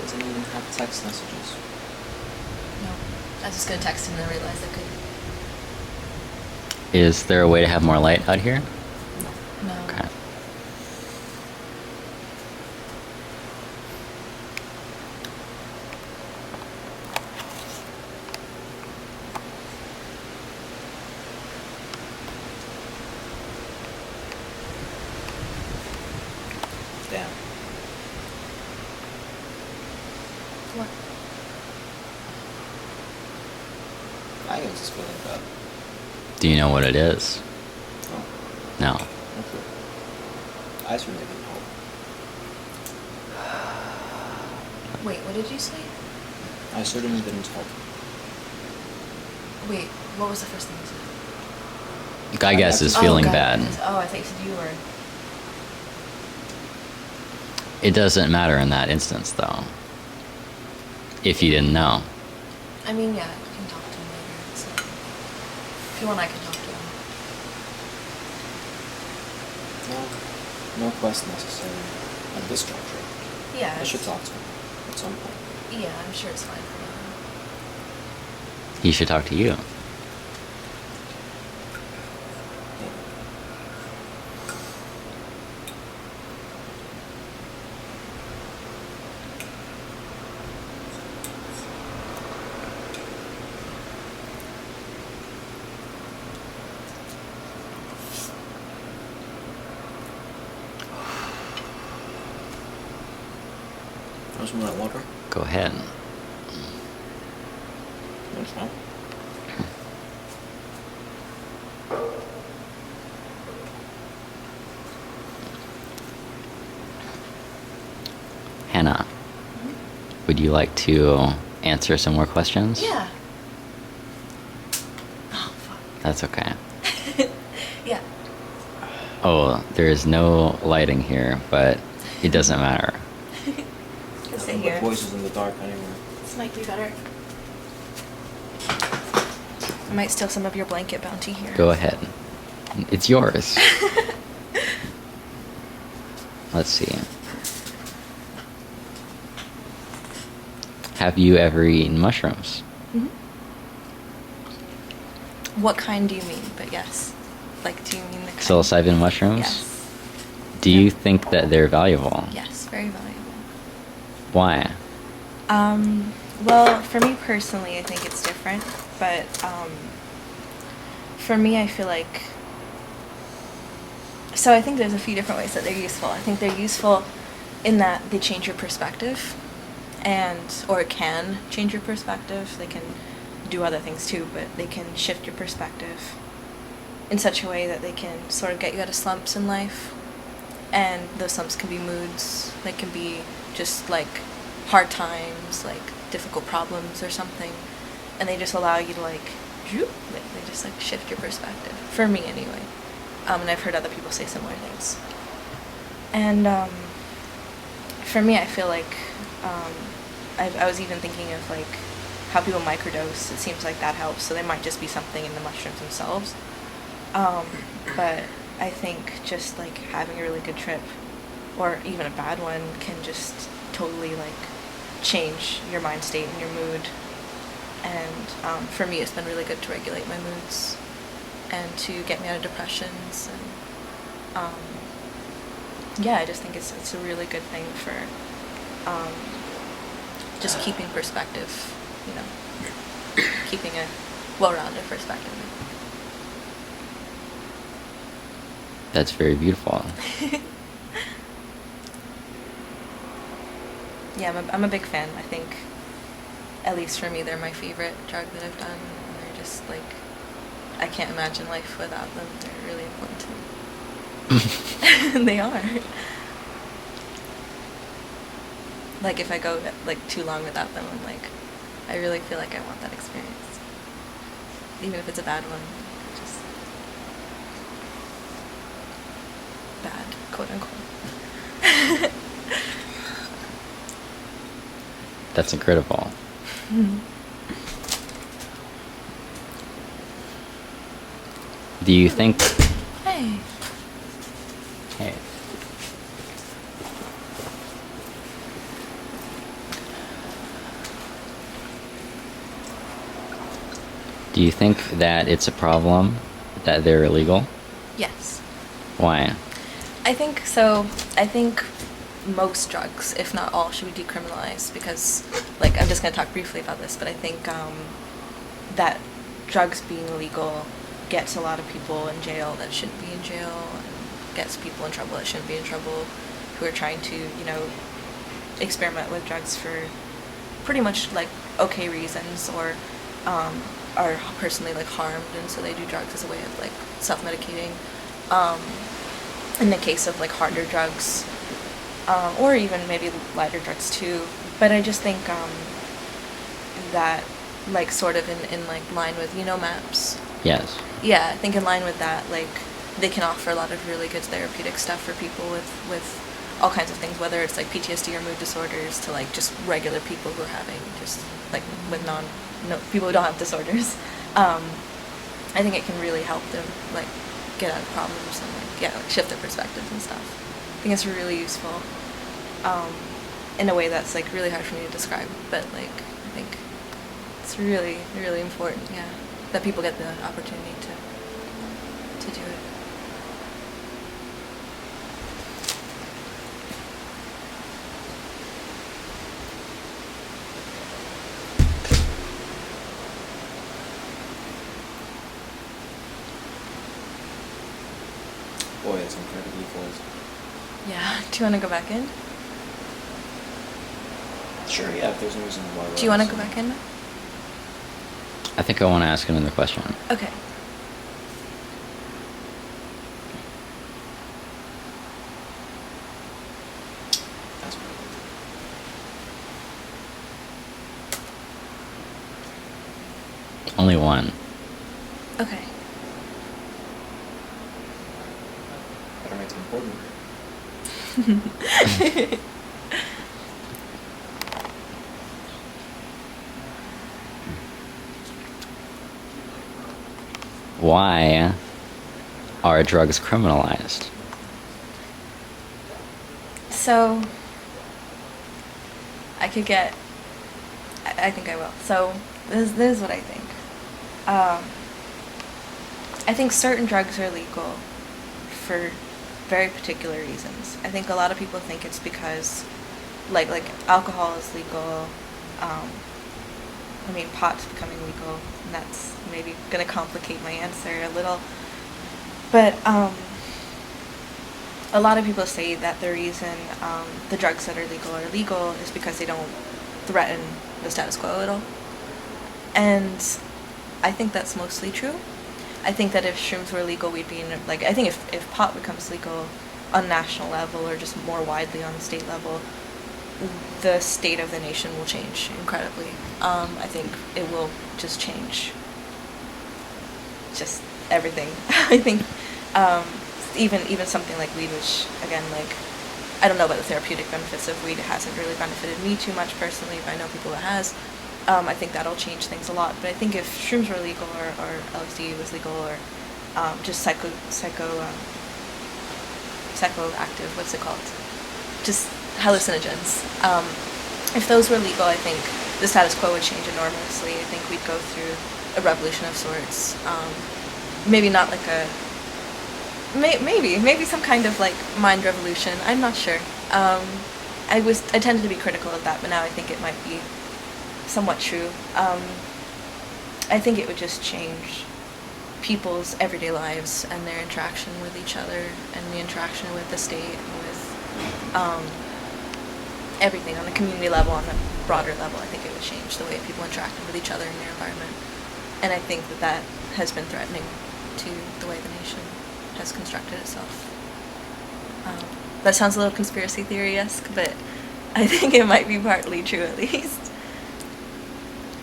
doesn't even have text messages. No. I was just gonna text him and then realized I couldn't. Is there a way to have more light out here? No. Okay. Damn. What? I get this feeling bad. Do you know what it is? Oh, No. okay. I certainly didn't hope. Wait, what did you say? I certainly didn't hope. Wait, what was the first thing you said? Guy guess is feeling God, bad. Oh, I think you said you were. It doesn't matter in that instance, though. If you didn't know. I mean, yeah, you can talk to him later. So. If you want, I can talk to him. No quest necessary at this juncture. Yeah. I should talk to him at some point. Yeah, I'm sure it's fine for now. He should talk to you. Want some of that water? Go ahead. That's fine. Hannah, would you like to answer some more questions? Yeah. Oh, fuck. That's okay. Yeah. Oh, there is no lighting here, but it doesn't matter. Let's stay Nothing but here. voices in the dark anywhere. This might be better. I might steal some of your blanket bounty here. Go ahead. It's yours. Let's see. Have you ever eaten mushrooms? Hmm. What kind do you mean? But yes. Like, do you mean the kind? Psilocybin mushrooms? Yes. Do you think that they're valuable? Yes, very valuable. Why? Well, for me personally, I think it's different, but for me, I feel like, so I think there's a few different ways that they're useful. I think they're useful in that they change your perspective, or it can change your perspective. They can do other things too, but they can shift your perspective in such a way that they can sort of get you out of slumps in life. And those slumps can be moods, they can be just like hard times, like difficult problems or something, and they just allow you to like they just like shift your perspective, for me anyway. And I've heard other people say similar things. And for me, I feel like I was even thinking of like how people microdose. It seems like that helps, so there might just be something in the mushrooms themselves. But I think just like having a really good trip, or even a bad one, can just totally like change your mind state and your mood. And for me, it's been really good to regulate my moods and to get me out of depressions. And yeah, I just think it's a really good thing for just keeping perspective, you know, keeping a well-rounded perspective. That's very beautiful. Yeah, I'm a big fan. I think, at least for me, they're my favorite drug that I've done. And they're just like, I can't imagine life without them. They're really important to me. They are. Like, if I go like too long without them, I'm like, I really feel like I want that experience, even if it's a bad one. Just bad, quote unquote. That's incredible. Do you think... Hey. Hey. Do you think that it's a problem that they're illegal? Yes. Why? I think so. I think most drugs, if not all, should be decriminalized because, like, I'm just going to talk briefly about this, but I think that drugs being illegal gets a lot of people in jail that shouldn't be in jail, and gets people in trouble that shouldn't be in trouble, who are trying to, experiment with drugs for pretty much, like, okay reasons, or are personally, like, harmed, and so they do drugs as a way of, like, self-medicating. In the case of, like, harder drugs, or even maybe lighter drugs too. But I just think that, like, sort of in like line with MAPS. Yes. Yeah, I think in line with that, like, they can offer a lot of really good therapeutic stuff for people with all kinds of things, whether it's like PTSD or mood disorders, to like just regular people who are having just like with people who don't have disorders. I think it can really help them like get out of problems and like shift their perspectives and stuff. I think it's really useful in a way that's like really hard for me to describe, but like I think it's really, really important, that people get the opportunity to do it. Boy, it's incredibly cold. Yeah. Do you want to go back in? Sure, yeah, if there's no reason why. Do you want to go back in? I think I want to ask another question. Okay. That's fine. Only one. Okay. Better make it important. Why are drugs criminalized? So, I think I will. So, this is what I think. I think certain drugs are legal for very particular reasons. I think a lot of people think it's because, like alcohol is legal. Pot's becoming legal, and that's maybe going to complicate my answer a little. But a lot of people say that the reason the drugs that are legal is because they don't threaten the status quo at all. And I think that's mostly true. I think that if shrooms were legal, we'd be in, like, I think if pot becomes legal on national level or just more widely on the state level, the state of the nation will change incredibly. I think it will just change just everything. I think even something like weed, which again, like, I don't know about the therapeutic benefits of weed. It hasn't really benefited me too much personally, but I know people it has. I think that'll change things a lot. But I think if shrooms were legal or LSD was legal or just psychoactive, what's it called? Just hallucinogens. If those were legal, I think the status quo would change enormously. I think we'd go through a revolution of sorts. Maybe not like maybe some kind of like mind revolution. I'm not sure. I tended to be critical of that, but now I think it might be somewhat true. I think it would just change people's everyday lives and their interaction with each other and the interaction with the state and with everything on a community level, on a broader level. I think it would change the way people interacted with each other in their environment. And I think that has been threatening to the way the nation has constructed itself. That sounds a little conspiracy theory-esque, but I think it might be partly true at least.